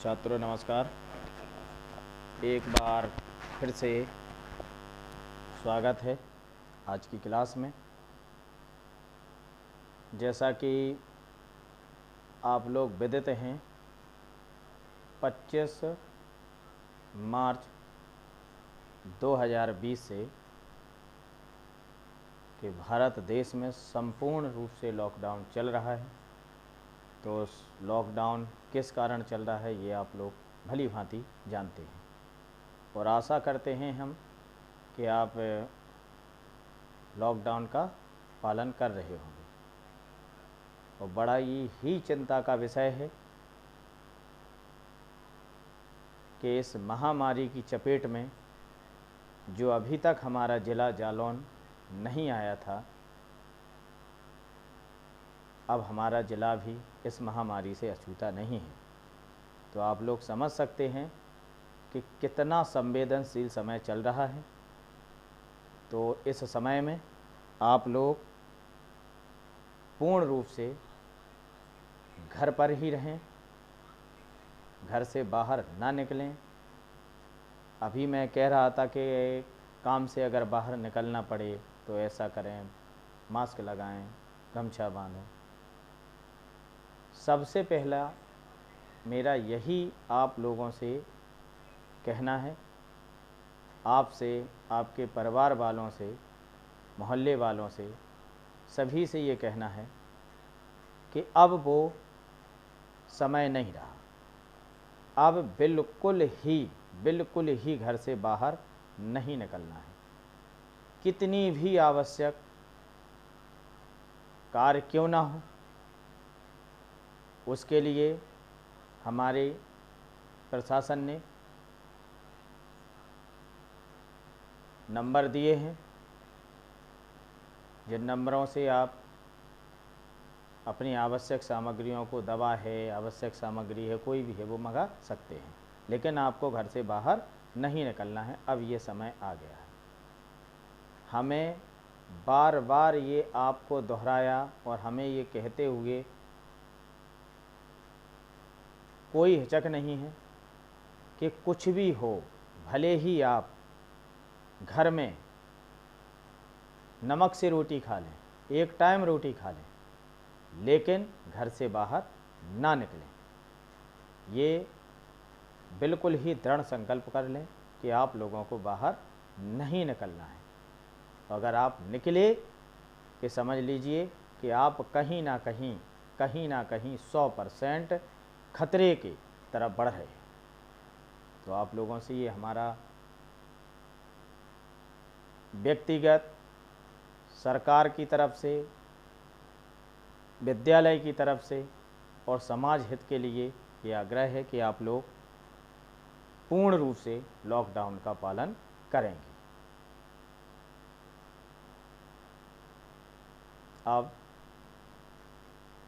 छात्रों नमस्कार। एक बार फिर से स्वागत है आज की क्लास में। जैसा कि आप लोग विदित हैं, 25 मार्च 2020 से कि भारत देश में संपूर्ण रूप से लॉकडाउन चल रहा है। तो उस लॉकडाउन किस कारण चल रहा है ये आप लोग भली भांति जानते हैं और आशा करते हैं हम कि आप लॉकडाउन का पालन कर रहे होंगे। और बड़ा ही चिंता का विषय है कि इस महामारी की चपेट में जो अभी तक हमारा ज़िला जालौन नहीं आया था, अब हमारा ज़िला भी इस महामारी से अछूता नहीं है। तो आप लोग समझ सकते हैं कि कितना संवेदनशील समय चल रहा है। तो इस समय में आप लोग पूर्ण रूप से घर पर ही रहें, घर से बाहर ना निकलें। अभी मैं कह रहा था कि काम से अगर बाहर निकलना पड़े तो ऐसा करें, मास्क लगाएं, गमछा बांधें। सबसे पहला मेरा यही आप लोगों से कहना है, आपसे, आपके परिवार वालों से, मोहल्ले वालों से, सभी से ये कहना है कि अब वो समय नहीं रहा। अब बिल्कुल ही घर से बाहर नहीं निकलना है। कितनी भी आवश्यक कार्य क्यों ना हो, उसके लिए हमारे प्रशासन ने नंबर दिए हैं, जिन नंबरों से आप अपनी आवश्यक सामग्रियों को, दवा है, आवश्यक सामग्री है, कोई भी है, वो मंगा सकते हैं। लेकिन आपको घर से बाहर नहीं निकलना है। अब ये समय आ गया है। हमें बार बार ये आपको दोहराया और हमें ये कहते हुए कोई हिचक नहीं है कि कुछ भी हो, भले ही आप घर में नमक से रोटी खा लें, एक टाइम रोटी खा लें, लेकिन घर से बाहर ना निकलें। ये बिल्कुल ही दृढ़ संकल्प कर लें कि आप लोगों को बाहर नहीं निकलना है। अगर आप निकले कि समझ लीजिए कि आप कहीं ना कहीं 100% खतरे की तरफ बढ़ रहे हैं। तो आप लोगों से ये हमारा व्यक्तिगत, सरकार की तरफ से, विद्यालय की तरफ से और समाज हित के लिए ये आग्रह है कि आप लोग पूर्ण रूप से लॉकडाउन का पालन करेंगे। अब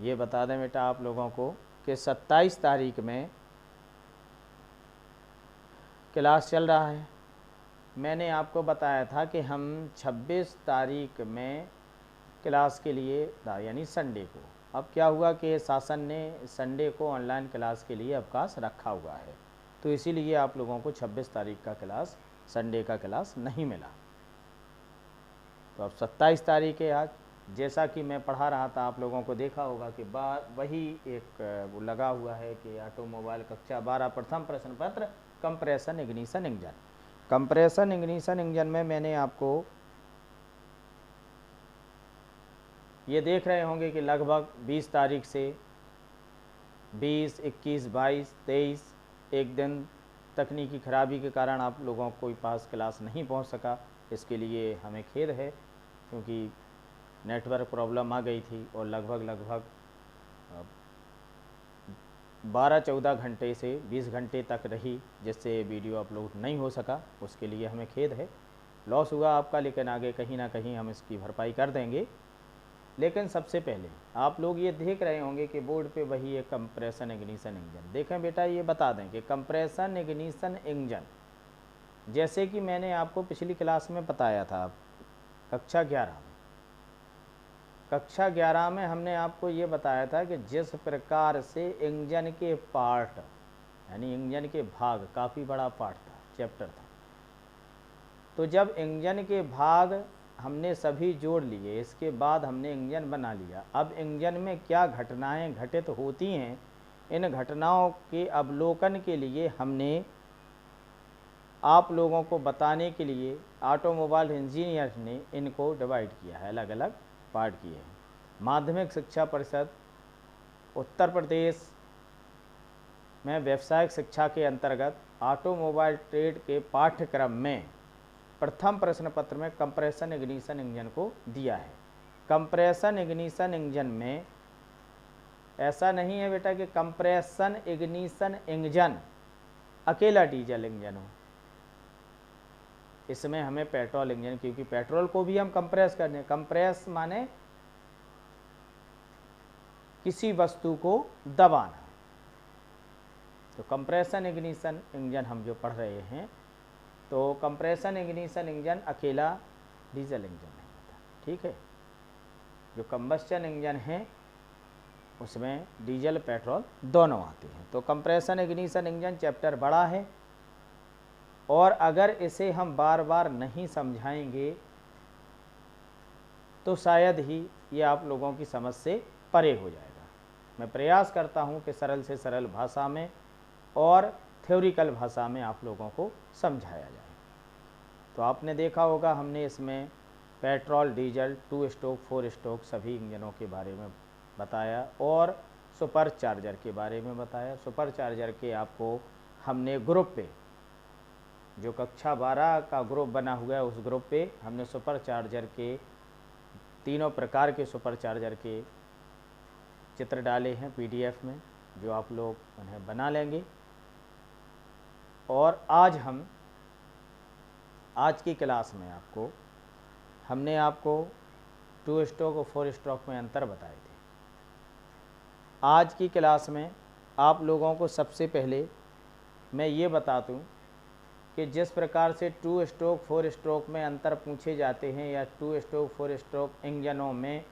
ये बता दें बेटा आप लोगों को कि 27 तारीख में क्लास चल रहा है। मैंने आपको बताया था कि हम 26 तारीख में क्लास के लिए, यानी संडे को, अब क्या हुआ कि शासन ने संडे को ऑनलाइन क्लास के लिए अवकाश रखा हुआ है। तो इसीलिए आप लोगों को 26 तारीख का क्लास, संडे का क्लास नहीं मिला। तो अब 27 तारीख है आज। जैसा कि मैं पढ़ा रहा था, आप लोगों को देखा होगा कि वही एक वो लगा हुआ है कि ऑटोमोबाइल कक्षा 12 प्रथम प्रश्न पत्र compression ignition engine. Compression ignition engine में मैंने आपको ये देख रहे होंगे कि लगभग 20 तारीख से 20, 21, 22, 23 एक दिन तकनीकी खराबी के कारण आप लोगों को पास क्लास नहीं पहुंच सका। इसके लिए हमें खेद है, क्योंकि नेटवर्क प्रॉब्लम आ गई थी और लगभग 12-14 घंटे से 20 घंटे तक रही, जिससे वीडियो अपलोड नहीं हो सका। उसके लिए हमें खेद है, लॉस हुआ आपका, लेकिन आगे कहीं ना कहीं हम इसकी भरपाई कर देंगे। लेकिन सबसे पहले आप लोग ये देख रहे होंगे कि बोर्ड पे वही एक कंप्रेशन इग्निशन इंजन। देखें बेटा, ये बता दें कि कंप्रेशन इग्निशन इंजन, जैसे कि मैंने आपको पिछली क्लास में बताया था, कक्षा 11 में हमने आपको ये बताया था कि जिस प्रकार से इंजन के पार्ट यानी इंजन के भाग, काफ़ी बड़ा पार्ट था, चैप्टर था। तो जब इंजन के भाग हमने सभी जोड़ लिए, इसके बाद हमने इंजन बना लिया। अब इंजन में क्या घटनाएं घटित होती हैं, इन घटनाओं के अवलोकन के लिए हमने आप लोगों को बताने के लिए ऑटोमोबाइल इंजीनियर ने इनको डिवाइड किया है, अलग अलग पार्ट किए हैं। माध्यमिक शिक्षा परिषद उत्तर प्रदेश में व्यावसायिक शिक्षा के अंतर्गत ऑटोमोबाइल ट्रेड के पाठ्यक्रम में प्रथम प्रश्न पत्र में कंप्रेशन इग्निशन इंजन को दिया है। कंप्रेशन इग्निशन इंजन में ऐसा नहीं है बेटा कि कंप्रेशन इग्निशन इंजन अकेला डीजल इंजन हो, इसमें हमें पेट्रोल इंजन, क्योंकि पेट्रोल को भी हम कंप्रेस करने, कंप्रेस माने किसी वस्तु को दबाना। तो कंप्रेशन इग्निशन इंजन हम जो पढ़ रहे हैं, तो कंप्रेशन इग्निशन इंजन अकेला डीजल इंजन नहीं होता, ठीक है। जो कंबस्चन इंजन है उसमें डीजल पेट्रोल दोनों आते हैं। तो कंप्रेशन इग्निशन इंजन चैप्टर बड़ा है, और अगर इसे हम बार बार नहीं समझाएंगे तो शायद ही ये आप लोगों की समझ से परे हो जाएगा। मैं प्रयास करता हूँ कि सरल से सरल भाषा में और थ्योरिकल भाषा में आप लोगों को समझाया जाए। तो आपने देखा होगा हमने इसमें पेट्रोल, डीजल, 2 स्ट्रोक, 4 स्ट्रोक सभी इंजनों के बारे में बताया, और सुपर चार्जर के बारे में बताया। सुपर चार्जर के आपको हमने ग्रुप पे, जो कक्षा 12 का ग्रुप बना हुआ है, उस ग्रुप पे हमने सुपर चार्जर के तीनों प्रकार के सुपर चार्जर के चित्र डाले हैं पीडीएफ में, जो आप लोग उन्हें बना लेंगे। और आज की क्लास में हमने आपको 2 स्ट्रोक और 4 स्ट्रोक में अंतर बताए थे। आज की क्लास में आप लोगों को सबसे पहले मैं ये बता दूं कि जिस प्रकार से 2 स्ट्रोक 4 स्ट्रोक में अंतर पूछे जाते हैं, या 2 स्ट्रोक 4 स्ट्रोक इंजनों में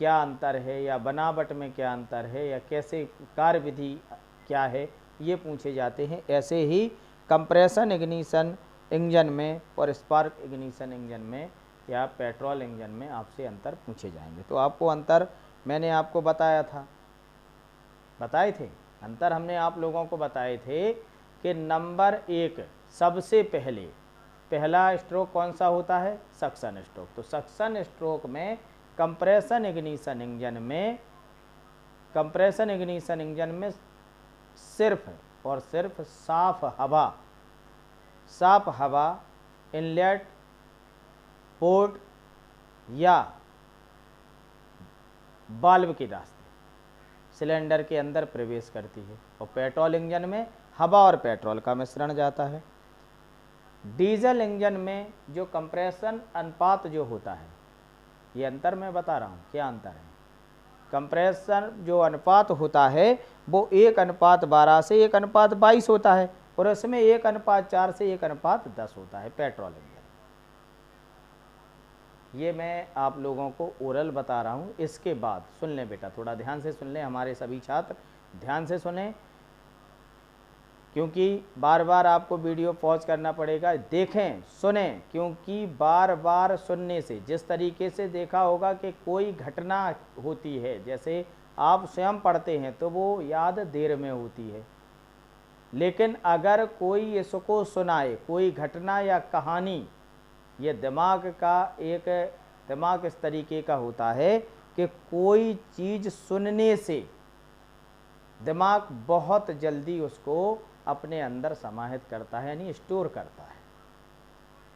क्या अंतर है, या बनावट में क्या अंतर है, या कैसे कार्यविधि क्या है, ये पूछे जाते हैं, ऐसे ही कंप्रेशन इग्निशन इंजन में और स्पार्क इग्निशन इंजन में या पेट्रोल इंजन में आपसे अंतर पूछे जाएंगे। तो आपको अंतर मैंने आपको बताए थे अंतर हमने आप लोगों को बताए थे कि नंबर 1 सबसे पहला स्ट्रोक कौन सा होता है, सक्शन स्ट्रोक। तो सक्शन स्ट्रोक में कंप्रेशन इग्निशन इंजन में सिर्फ और सिर्फ साफ हवा इनलेट पोर्ट या वाल्व के रास्ते सिलेंडर के अंदर प्रवेश करती है, और पेट्रोल इंजन में हवा और पेट्रोल का मिश्रण जाता है। डीजल इंजन में जो कंप्रेशन अनुपात जो होता है, ये अंतर मैं बता रहा हूँ, क्या अंतर है। कंप्रेशन जो अनुपात होता है वो 1:12 से 1:22 होता है, और इसमें 1:4 से 1:10 होता है पेट्रोल इंजन। ये मैं आप लोगों को ओरल बता रहा हूँ। इसके बाद सुन लें बेटा, थोड़ा ध्यान से सुन लें, हमारे सभी छात्र ध्यान से सुने, क्योंकि बार बार आपको वीडियो पॉज करना पड़ेगा, देखें सुने, क्योंकि बार बार सुनने से, जिस तरीके से देखा होगा कि कोई घटना होती है, जैसे आप स्वयं पढ़ते हैं तो वो याद देर में होती है, लेकिन अगर कोई इसको सुनाए, कोई घटना या कहानी, ये दिमाग इस तरीके का होता है कि कोई चीज़ सुनने से दिमाग बहुत जल्दी उसको अपने अंदर समाहित करता है, यानी स्टोर करता है।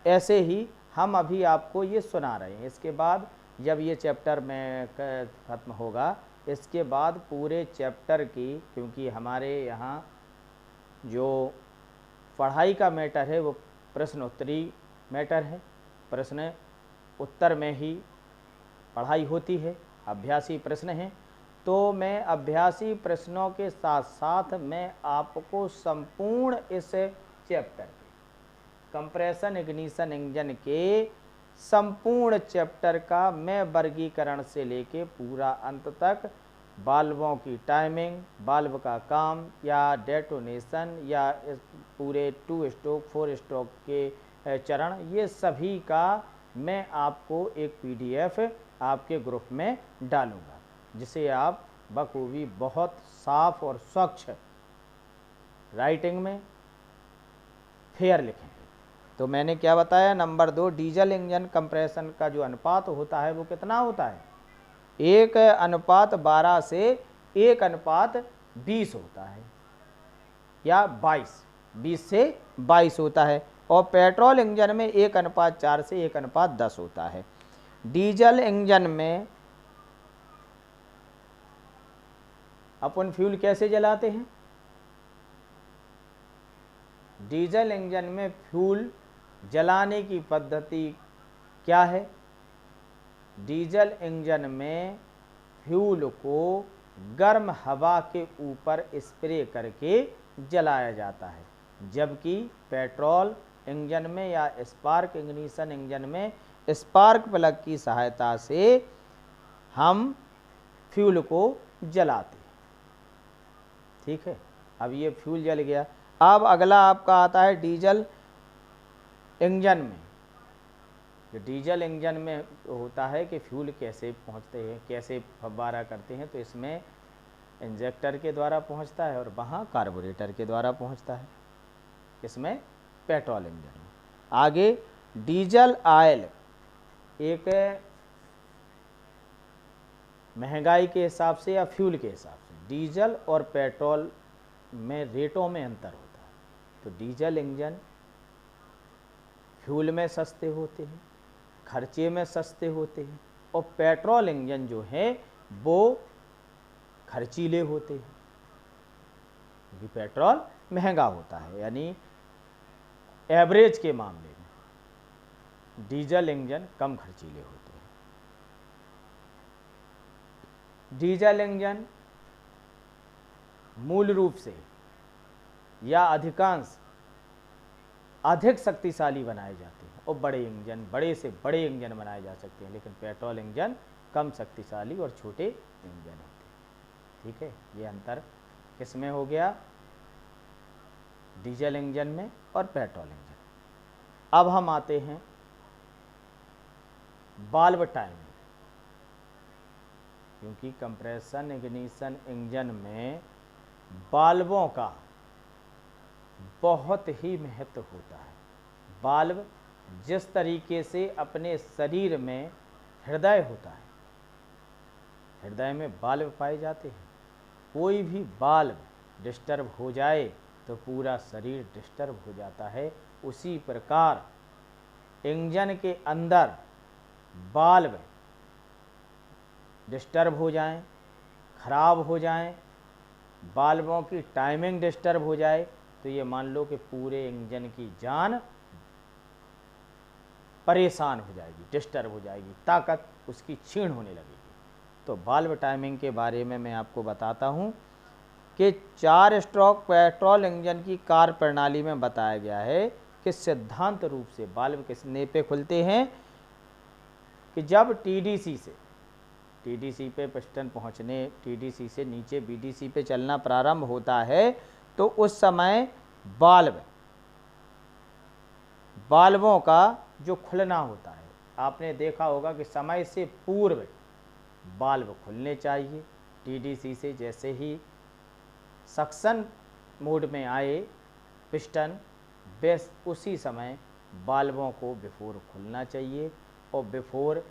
ऐसे ही हम अभी आपको ये सुना रहे हैं। इसके बाद जब ये चैप्टर में ख़त्म होगा, इसके बाद पूरे चैप्टर की, क्योंकि हमारे यहाँ जो पढ़ाई का मैटर है वो प्रश्न उत्तरी मैटर है, प्रश्न उत्तर में ही पढ़ाई होती है, अभ्यासी प्रश्न हैं। तो मैं अभ्यासी प्रश्नों के साथ साथ मैं आपको संपूर्ण इस चैप्टर के कंप्रेशन इग्निशन इंजन के संपूर्ण चैप्टर का मैं वर्गीकरण से लेके पूरा अंत तक बाल्बों की टाइमिंग, बाल्ब का काम या डेटोनेशन या इस पूरे 2 स्ट्रोक 4 स्ट्रोक के चरण, ये सभी का मैं आपको एक PDF आपके ग्रुप में डालूँगा, जिसे आप बखूबी बहुत साफ और स्वच्छ राइटिंग में फेयर लिखेंगे। तो मैंने क्या बताया, नंबर 2, डीजल इंजन कंप्रेशन का जो अनुपात होता है वो कितना होता है, 1:12 से 1:20 होता है, या 20 से 22 होता है। और पेट्रोल इंजन में 1:4 से 1:10 होता है। डीजल इंजन में अपन फ्यूल कैसे जलाते हैं, डीजल इंजन में फ्यूल जलाने की पद्धति क्या है, डीजल इंजन में फ्यूल को गर्म हवा के ऊपर स्प्रे करके जलाया जाता है, जबकि पेट्रोल इंजन में या स्पार्क इग्निशन इंजन में स्पार्क प्लग की सहायता से हम फ्यूल को जलाते हैं। ठीक है, अब ये फ्यूल जल गया। अब अगला आपका आता है डीजल इंजन में। जो डीजल इंजन में होता है कि फ्यूल कैसे पहुंचते हैं, कैसे फव्वारा करते हैं, तो इसमें इंजेक्टर के द्वारा पहुंचता है और वहाँ कार्बोरेटर के द्वारा पहुंचता है, इसमें पेट्रोल इंजन में। आगे डीजल ऑयल, एक महंगाई के हिसाब से या फ्यूल के हिसाब से डीजल और पेट्रोल में रेटों में अंतर होता है। तो डीजल इंजन फ्यूल में सस्ते होते हैं, खर्चे में सस्ते होते हैं, और पेट्रोल इंजन जो है वो खर्चीले होते हैं, क्योंकि पेट्रोल महंगा होता है। यानी एवरेज के मामले में डीजल इंजन कम खर्चीले होते हैं। डीजल इंजन मूल रूप से या अधिकांश अधिक शक्तिशाली बनाए जाते हैं, और बड़े इंजन, बड़े से बड़े इंजन बनाए जा सकते हैं, लेकिन पेट्रोल इंजन कम शक्तिशाली और छोटे इंजन होते हैं। ठीक है, ये अंतर किसमें हो गया, डीजल इंजन में और पेट्रोल इंजन। अब हम आते हैं वाल्व टाइमिंग, क्योंकि कंप्रेशन इग्निशन इंजन में वाल्वों का बहुत ही महत्व होता है। वाल्व जिस तरीके से अपने शरीर में हृदय होता है, हृदय में वाल्व पाए जाते हैं, कोई भी वाल्व डिस्टर्ब हो जाए तो पूरा शरीर डिस्टर्ब हो जाता है। उसी प्रकार इंजन के अंदर वाल्व डिस्टर्ब हो जाएं, खराब हो जाएं, वाल्वों की टाइमिंग डिस्टर्ब हो जाए, तो ये मान लो कि पूरे इंजन की जान परेशान हो जाएगी, डिस्टर्ब हो जाएगी, ताकत उसकी क्षीण होने लगेगी। तो वाल्व टाइमिंग के बारे में मैं आपको बताता हूँ कि 4 स्ट्रोक पेट्रोल इंजन की कार्य प्रणाली में बताया गया है कि सिद्धांत रूप से वाल्व किसने पे खुलते हैं कि जब टीडीसी पे पिस्टन पहुंचने, टीडीसी से नीचे बीडीसी पे चलना प्रारंभ होता है, तो उस समय वाल्वों का जो खुलना होता है, आपने देखा होगा कि समय से पूर्व वाल्व खुलने चाहिए। टीडीसी से जैसे ही सक्शन मोड में आए पिस्टन, बेस उसी समय वाल्वों को बिफोर खुलना चाहिए और बिफोर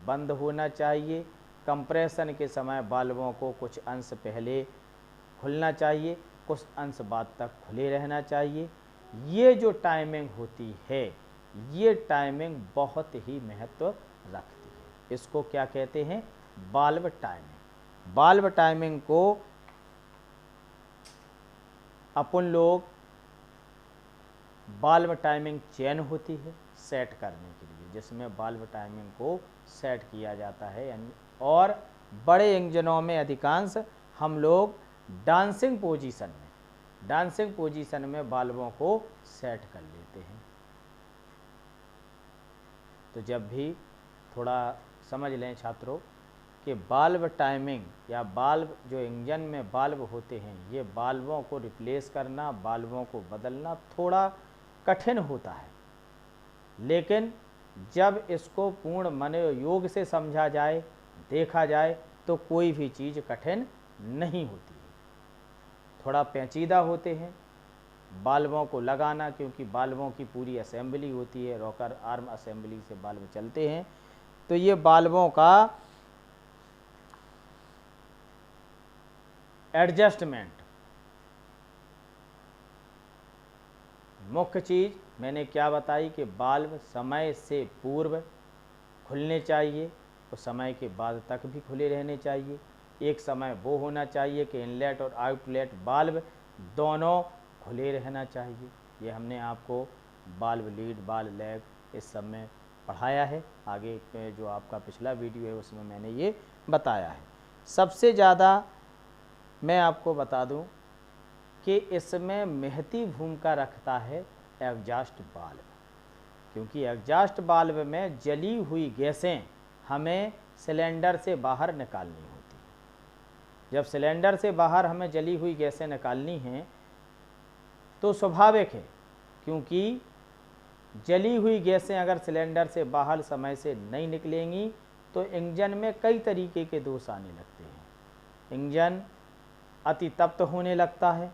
बंद होना चाहिए। कंप्रेशन के समय वाल्वों को कुछ अंश पहले खुलना चाहिए, कुछ अंश बाद तक खुले रहना चाहिए। ये जो टाइमिंग होती है, ये टाइमिंग बहुत ही महत्व रखती है। इसको क्या कहते हैं, वाल्व टाइमिंग। वाल्व टाइमिंग को अपन लोग वाल्व टाइमिंग चेन होती है सेट करने के लिए, जिसमें वाल्व टाइमिंग को सेट किया जाता है। यानी और बड़े इंजनों में अधिकांश हम लोग डांसिंग पोजीशन में वाल्वों को सेट कर लेते हैं। तो जब भी थोड़ा समझ लें छात्रों कि बाल्ब टाइमिंग या बाल्ब जो इंजन में बाल्ब होते हैं, ये बाल्बों को रिप्लेस करना, बाल्बों को बदलना थोड़ा कठिन होता है, लेकिन जब इसको पूर्ण मनोयोग से समझा जाए, देखा जाए, तो कोई भी चीज़ कठिन नहीं होती है। थोड़ा पेचीदा होते हैं बाल्बों को लगाना, क्योंकि बाल्बों की पूरी असेंबली होती है, रॉकर आर्म असेंबली से बाल्ब चलते हैं। तो ये बाल्बों का एडजस्टमेंट मुख्य चीज़ मैंने क्या बताई कि बाल्ब समय से पूर्व खुलने चाहिए और समय के बाद तक भी खुले रहने चाहिए। एक समय वो होना चाहिए कि इनलेट और आउटलेट बाल्ब दोनों खुले रहना चाहिए। ये हमने आपको बाल्ब लीड, बाल्ब लैग इस सब में पढ़ाया है। आगे पे जो आपका पिछला वीडियो है उसमें मैंने ये बताया है। सबसे ज़्यादा मैं आपको बता दूं कि इसमें महती भूमिका रखता है एग्जॉस्ट बाल्ब, क्योंकि एग्जॉस्ट बाल्ब में जली हुई गैसें हमें सिलेंडर से बाहर निकालनी होती हैं। जब सिलेंडर से बाहर हमें जली हुई गैसें निकालनी हैं तो स्वाभाविक है, क्योंकि जली हुई गैसें अगर सिलेंडर से बाहर समय से नहीं निकलेंगी तो इंजन में कई तरीके के दोष आने लगते हैं। इंजन अति तप्त होने लगता है,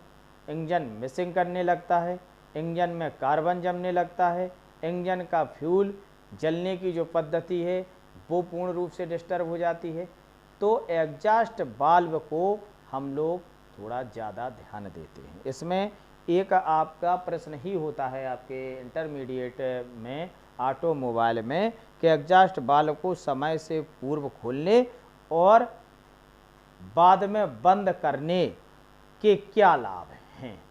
इंजन मिसिंग करने लगता है, इंजन में कार्बन जमने लगता है, इंजन का फ्यूल जलने की जो पद्धति है वो पूर्ण रूप से डिस्टर्ब हो जाती है। तो एग्जॉस्ट वाल्व को हम लोग थोड़ा ज़्यादा ध्यान देते हैं। इसमें एक आपका प्रश्न ही होता है आपके इंटरमीडिएट में ऑटोमोबाइल में कि एग्जॉस्ट वाल्व को समय से पूर्व खोलने और बाद में बंद करने के क्या लाभ हैं।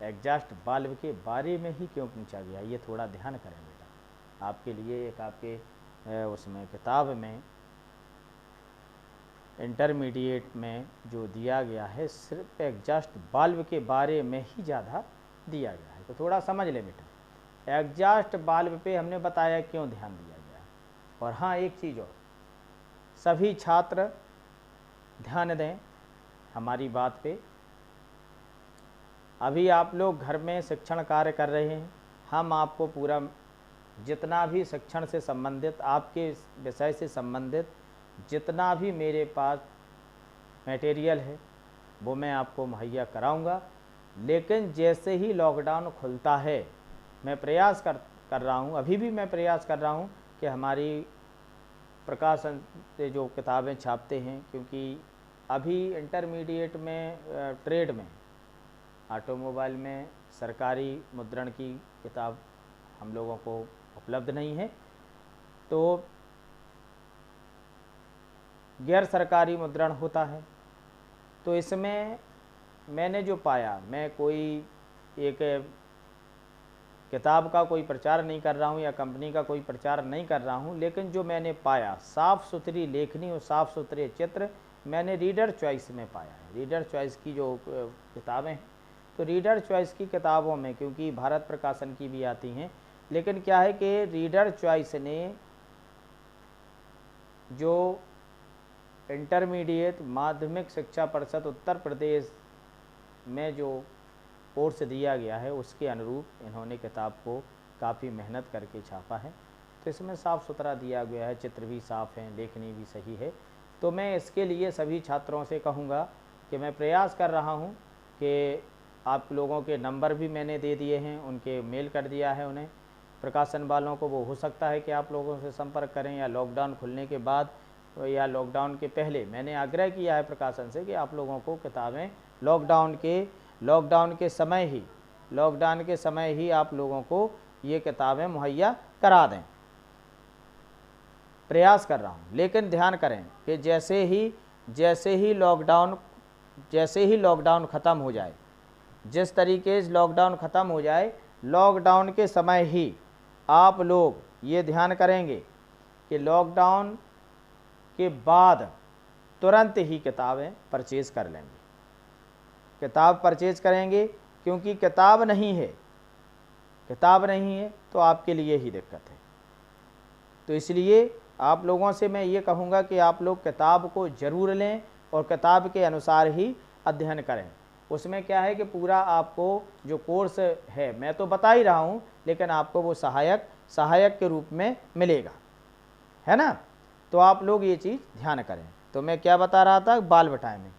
एग्जॉस्ट वाल्व के बारे में ही क्यों पूछा गया, ये थोड़ा ध्यान करें बेटा। आपके लिए एक आपके उसमें किताब में इंटरमीडिएट में जो दिया गया है सिर्फ एग्जॉस्ट वाल्व के बारे में ही ज़्यादा दिया गया है, तो थोड़ा समझ ले बेटा। एग्जॉस्ट वाल्व पे हमने बताया क्यों ध्यान दिया गया। और हाँ, एक चीज़ और, सभी छात्र ध्यान दें हमारी बात पे। अभी आप लोग घर में शिक्षण कार्य कर रहे हैं, हम आपको पूरा जितना भी शिक्षण से संबंधित, आपके विषय से संबंधित जितना भी मेरे पास मटेरियल है वो मैं आपको मुहैया कराऊंगा। लेकिन जैसे ही लॉकडाउन खुलता है, मैं प्रयास कर रहा हूं, अभी भी मैं प्रयास कर रहा हूं कि हमारी प्रकाशन से जो किताबें छापते हैं, क्योंकि अभी इंटरमीडिएट में ट्रेड में ऑटोमोबाइल में सरकारी मुद्रण की किताब हम लोगों को उपलब्ध नहीं है, तो गैर सरकारी मुद्रण होता है। तो इसमें मैंने जो पाया, मैं कोई एक किताब का कोई प्रचार नहीं कर रहा हूँ या कंपनी का कोई प्रचार नहीं कर रहा हूँ, लेकिन जो मैंने पाया साफ़ सुथरी लेखनी और साफ़ सुथरे चित्र मैंने रीडर चॉइस में पाया है। रीडर चॉइस की जो किताबें हैं, तो रीडर चॉइस की किताबों में, क्योंकि भारत प्रकाशन की भी आती हैं, लेकिन क्या है कि रीडर चॉइस ने जो इंटरमीडिएट माध्यमिक शिक्षा परिषद उत्तर प्रदेश में जो कोर्स दिया गया है उसके अनुरूप इन्होंने किताब को काफ़ी मेहनत करके छापा है। तो इसमें साफ़ सुथरा दिया गया है, चित्र भी साफ़ हैं, लेखनी भी सही है। तो मैं इसके लिए सभी छात्रों से कहूँगा कि मैं प्रयास कर रहा हूँ कि आप लोगों के नंबर भी मैंने दे दिए हैं, उनके मेल कर दिया है उन्हें, प्रकाशन वालों को। वो हो सकता है कि आप लोगों से संपर्क करें या लॉकडाउन खुलने के बाद या लॉकडाउन के पहले। मैंने आग्रह किया है प्रकाशन से कि आप लोगों को किताबें लॉकडाउन के समय ही आप लोगों को ये किताबें मुहैया करा दें। प्रयास कर रहा हूँ, लेकिन ध्यान करें कि जैसे ही लॉकडाउन ख़त्म हो जाए, जिस तरीके से लॉकडाउन ख़त्म हो जाए, लॉकडाउन के समय ही आप लोग ये ध्यान करेंगे कि लॉकडाउन के बाद तुरंत ही किताबें परचेज़ कर लेंगे। किताब परचेज़ करेंगे, क्योंकि किताब नहीं है तो आपके लिए ही दिक्कत है। तो इसलिए आप लोगों से मैं ये कहूँगा कि आप लोग किताब को ज़रूर लें और किताब के अनुसार ही अध्ययन करें। उसमें क्या है कि पूरा आपको जो कोर्स है मैं तो बता ही रहा हूँ, लेकिन आपको वो सहायक के रूप में मिलेगा, है ना। तो आप लोग ये चीज़ ध्यान करें। तो मैं क्या बता रहा था, बाल्ब टाइमिंग।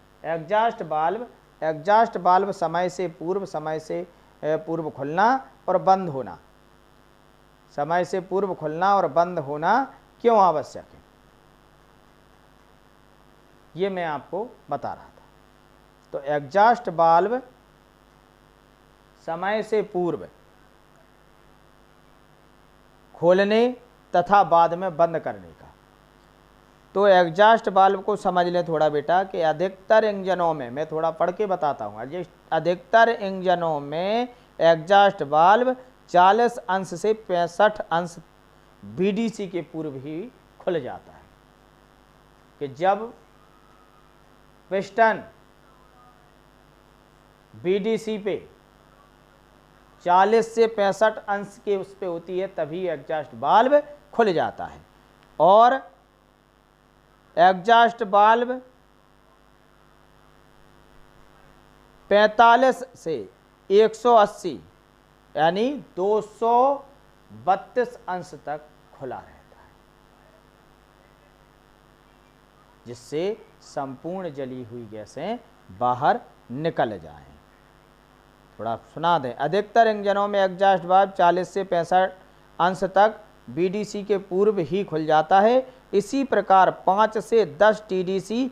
एग्जॉस्ट बाल्ब समय से पूर्व खुलना और बंद होना, समय से पूर्व खुलना और बंद होना क्यों आवश्यक है, ये मैं आपको बता रहा था। तो एग्जॉस्ट बाल्ब समय से पूर्व खोलने तथा बाद में बंद करने का। तो एग्जॉस्ट बाल्ब को समझ लें थोड़ा बेटा कि अधिकतर इंजनों में, मैं थोड़ा पढ़ के बताता हूँ, अधिकतर इंजनों में एग्जॉस्ट बाल्ब 40 अंश से 65 अंश बीडीसी के पूर्व ही खुल जाता है। कि जब पिस्टन बीडीसी पे 40 से 65 अंश के उस पे होती है तभी एग्जॉस्ट बाल्ब खुल जाता है। और एग्जॉस्ट बाल्ब 45 से 180 यानी 232 अंश तक खुला रहता है, जिससे संपूर्ण जली हुई गैसें बाहर निकल जाएं। थोड़ा सुना दें, अधिकतर इंजनों में एग्जॉस्ट बाल्ब 40 से 65 अंश तक बीडीसी के पूर्व ही खुल जाता है। इसी प्रकार 5 से 10 टीडीसी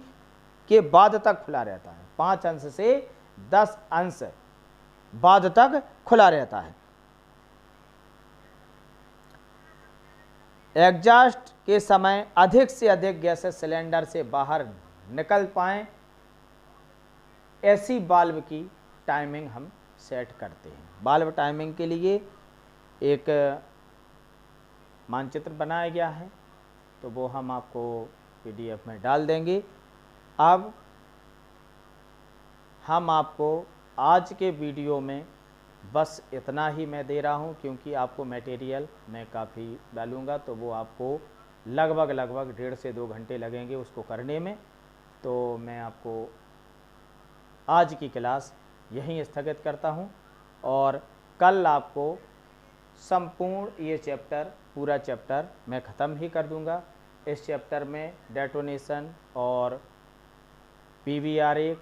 के बाद तक खुला रहता है। 5 अंश से 10 अंश बाद तक खुला रहता है। एग्जॉस्ट के समय अधिक से अधिक गैसें सिलेंडर से बाहर निकल पाएं, ऐसी बाल्ब की टाइमिंग हम सेट करते हैं। बाल्ब टाइमिंग के लिए एक मानचित्र बनाया गया है, तो वो हम आपको पीडीएफ में डाल देंगे। अब हम आपको आज के वीडियो में बस इतना ही मैं दे रहा हूँ, क्योंकि आपको मटेरियल मैं काफ़ी डालूँगा, तो वो आपको लगभग 1.5 से 2 घंटे लगेंगे उसको करने में। तो मैं आपको आज की क्लास यहीं स्थगित करता हूँ और कल आपको संपूर्ण ये चैप्टर, पूरा चैप्टर मैं ख़त्म ही कर दूँगा। इस चैप्टर में डेटोनेशन और PVR1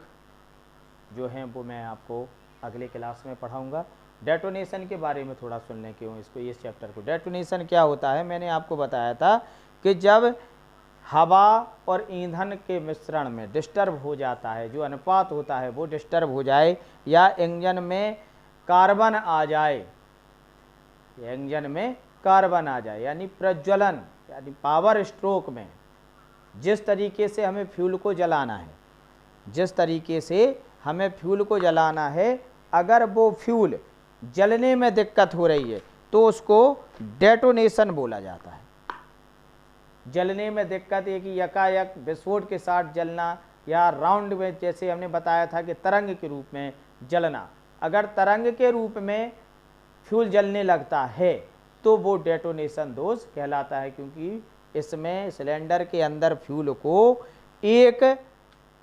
जो हैं वो मैं आपको अगले क्लास में पढ़ाऊँगा। डेटोनेशन के बारे में थोड़ा सुन लें क्यों इसको, इस चैप्टर को। डेटोनेशन क्या होता है, मैंने आपको बताया था कि जब हवा और ईंधन के मिश्रण में डिस्टर्ब हो जाता है, जो अनुपात होता है वो डिस्टर्ब हो जाए, या इंजन में कार्बन आ जाए, इंजन में कार्बन आ जाए, यानी प्रज्वलन यानी पावर स्ट्रोक में जिस तरीके से हमें फ्यूल को जलाना है, जिस तरीके से हमें फ्यूल को जलाना है, अगर वो फ्यूल जलने में दिक्कत हो रही है तो उसको डेटोनेशन बोला जाता है। जलने में दिक्कत है कि यकायक विस्फोट के साथ जलना, या राउंड में जैसे हमने बताया था कि तरंग के रूप में जलना। अगर तरंग के रूप में फ्यूल जलने लगता है तो वो डेटोनेशन दोष कहलाता है, क्योंकि इसमें सिलेंडर के अंदर फ्यूल को एक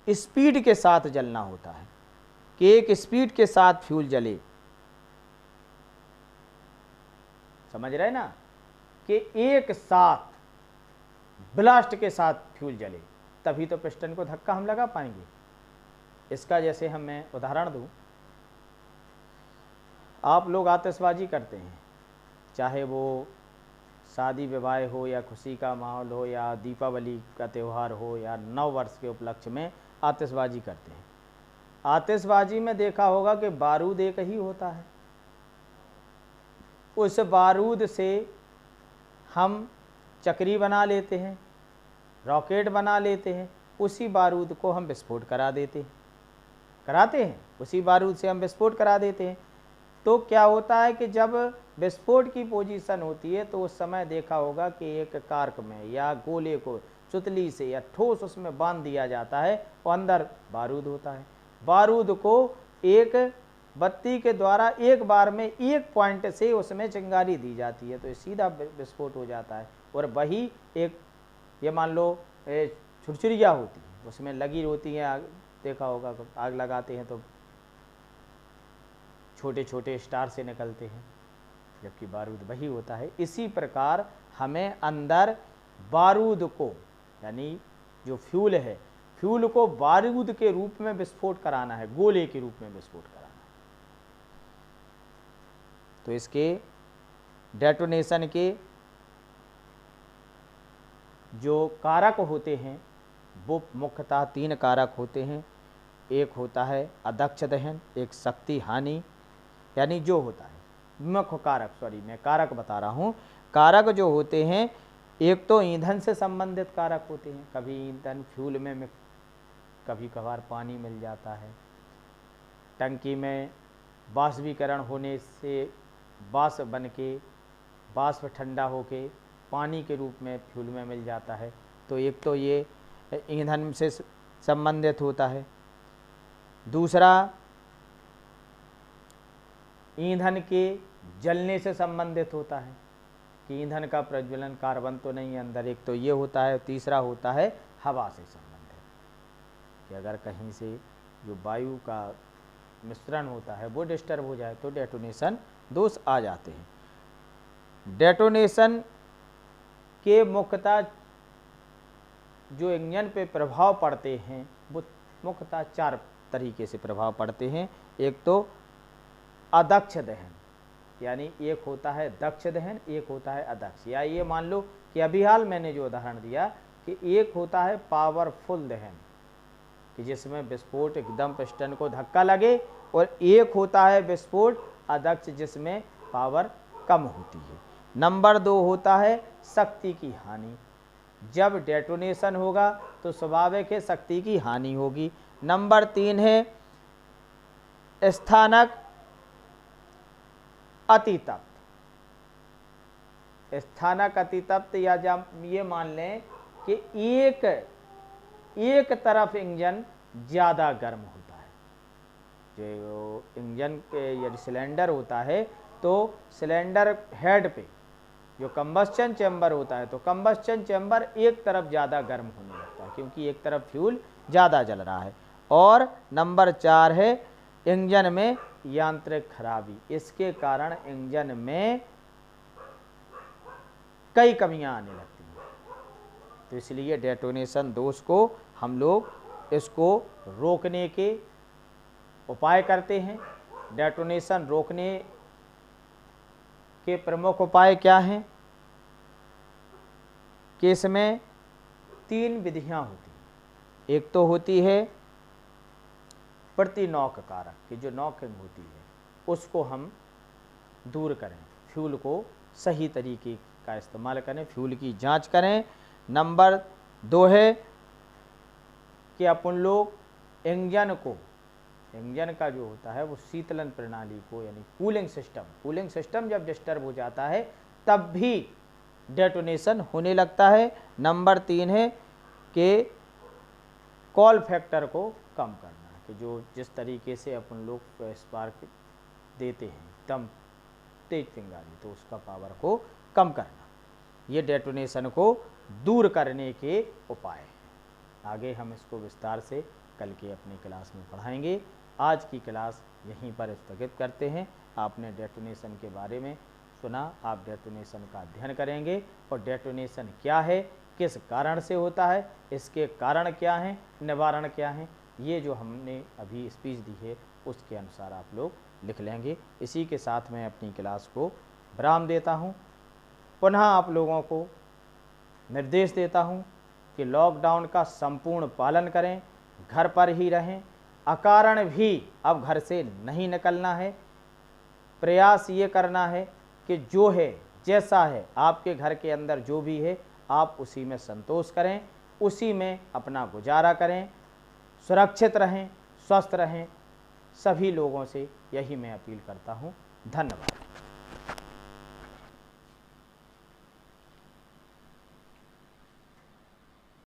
स्पीड के साथ जलना होता है, कि एक स्पीड के साथ फ्यूल जले। समझ रहे ना, कि एक साथ ब्लास्ट के साथ फ्यूल जले, तभी तो पिस्टन को धक्का हम लगा पाएंगे। इसका जैसे हम मैं उदाहरण दूं, आप लोग आतिशबाजी करते हैं, चाहे वो शादी विवाह हो या खुशी का माहौल हो या दीपावली का त्यौहार हो या नव वर्ष के उपलक्ष्य में आतिशबाजी करते हैं। आतिशबाजी में देखा होगा कि बारूद एक ही होता है। उस बारूद से हम चक्री बना लेते हैं, रॉकेट बना लेते हैं, उसी बारूद को हम विस्फोट कराते हैं, उसी बारूद से हम विस्फोट करा देते हैं। तो क्या होता है कि जब विस्फोट की पोजीशन होती है तो उस समय देखा होगा कि एक कार्क में या गोले को सुतली से या ठोस उसमें बांध दिया जाता है और अंदर बारूद होता है। बारूद को एक बत्ती के द्वारा एक बार में एक पॉइंट से उसमें चिंगारी दी जाती है, तो सीधा विस्फोट हो जाता है। और वही एक ये मान लो छुरछुरिया होती है, उसमें लगी होती हैं, आग देखा होगा, आग लगाते हैं तो छोटे छोटे स्टार से निकलते हैं, जबकि बारूद वही होता है। इसी प्रकार हमें अंदर बारूद को, यानी जो फ्यूल है, फ्यूल को बारूद के रूप में विस्फोट कराना है, गोले के रूप में विस्फोट कराना है। तो इसके डेटोनेशन के जो कारक होते हैं वो मुख्यतः 3 कारक होते हैं। एक होता है अदक्ष दहन, एक शक्ति हानि, यानी जो होता है मुख्य कारक, सॉरी मैं कारक बता रहा हूँ, कारक जो होते हैं एक तो ईंधन से संबंधित कारक होते हैं, कभी ईंधन फ्यूल में कभी कभार पानी मिल जाता है, टंकी में वाष्पीकरण होने से वाष्प बन के वाष्प ठंडा होके पानी के रूप में फ्यूल में मिल जाता है, तो एक तो ये ईंधन से संबंधित होता है। दूसरा ईंधन के जलने से संबंधित होता है कि ईंधन का प्रज्वलन कार्बन तो नहीं है अंदर, एक तो ये होता है। तीसरा होता है हवा से संबंधित, कि अगर कहीं से जो वायु का मिश्रण होता है वो डिस्टर्ब हो जाए तो डेटोनेशन दोष आ जाते हैं। डेटोनेशन के मुख्यतः जो इंजन पे प्रभाव पड़ते हैं वो मुख्यतः 4 तरीके से प्रभाव पड़ते हैं। एक तो अदक्ष दहन, यानी एक होता है दक्ष दहन, एक होता है अदक्ष। या ये मान लो कि अभी हाल मैंने जो उदाहरण दिया कि एक होता है पावरफुल दहन, कि जिसमें विस्फोट एकदम पिस्टन को धक्का लगे, और एक होता है विस्फोट अदक्ष जिसमें पावर कम होती है। नंबर 2 होता है शक्ति की हानि, जब डेटोनेशन होगा तो स्वाभाविक है शक्ति की हानि होगी। नंबर 3 है स्थानक अतितप्त, स्थानक अतितप्त, या जब ये मान लें कि एक तरफ इंजन ज़्यादा गर्म होता है, जो इंजन के यदि सिलेंडर होता है तो सिलेंडर हेड पे जो कंबस्चन चैम्बर होता है तो कंबस्चन चैम्बर एक तरफ ज़्यादा गर्म होने लगता है क्योंकि एक तरफ फ्यूल ज़्यादा जल रहा है। और नंबर 4 है इंजन में यांत्रिक खराबी, इसके कारण इंजन में कई कमियां आने लगती हैं। तो इसलिए डेटोनेशन दोष को हम लोग इसको रोकने के उपाय करते हैं। डेटोनेशन रोकने के प्रमुख उपाय क्या हैं कि इसमें 3 विधियां होती हैं। एक तो होती है प्रति नॉक कारक, कि जो नॉकिंग होती है उसको हम दूर करें, फ्यूल को सही तरीके का इस्तेमाल करें, फ्यूल की जांच करें। नंबर 2 है कि अपन लोग इंजन का जो होता है वो शीतलन प्रणाली को, यानी कूलिंग सिस्टम जब डिस्टर्ब हो जाता है तब भी डेटोनेशन होने लगता है। नंबर 3 है कि कॉल फैक्टर को कम करना, कि जो जिस तरीके से अपन लोग स्पार्क देते हैं एकदम तेज चिंगारी, तो उसका पावर को कम करना, ये डेटोनेशन को दूर करने के उपाय हैं। आगे हम इसको विस्तार से कल के अपनी क्लास में पढ़ाएंगे। आज की क्लास यहीं पर स्थगित करते हैं। आपने डेटोनेशन के बारे में सुना, आप डेटोनेशन का अध्ययन करेंगे और डेटोनेशन क्या है, किस कारण से होता है, इसके कारण क्या हैं, निवारण क्या हैं, ये जो हमने अभी स्पीच दी है उसके अनुसार आप लोग लिख लेंगे। इसी के साथ मैं अपनी क्लास को विराम देता हूँ। पुनः आप लोगों को निर्देश देता हूँ कि लॉकडाउन का संपूर्ण पालन करें, घर पर ही रहें, अकारण भी अब घर से नहीं निकलना है। प्रयास ये करना है कि जो है जैसा है आपके घर के अंदर जो भी है आप उसी में संतोष करें, उसी में अपना गुजारा करें, सुरक्षित रहें, स्वस्थ रहें। सभी लोगों से यही मैं अपील करता हूँ। धन्यवाद।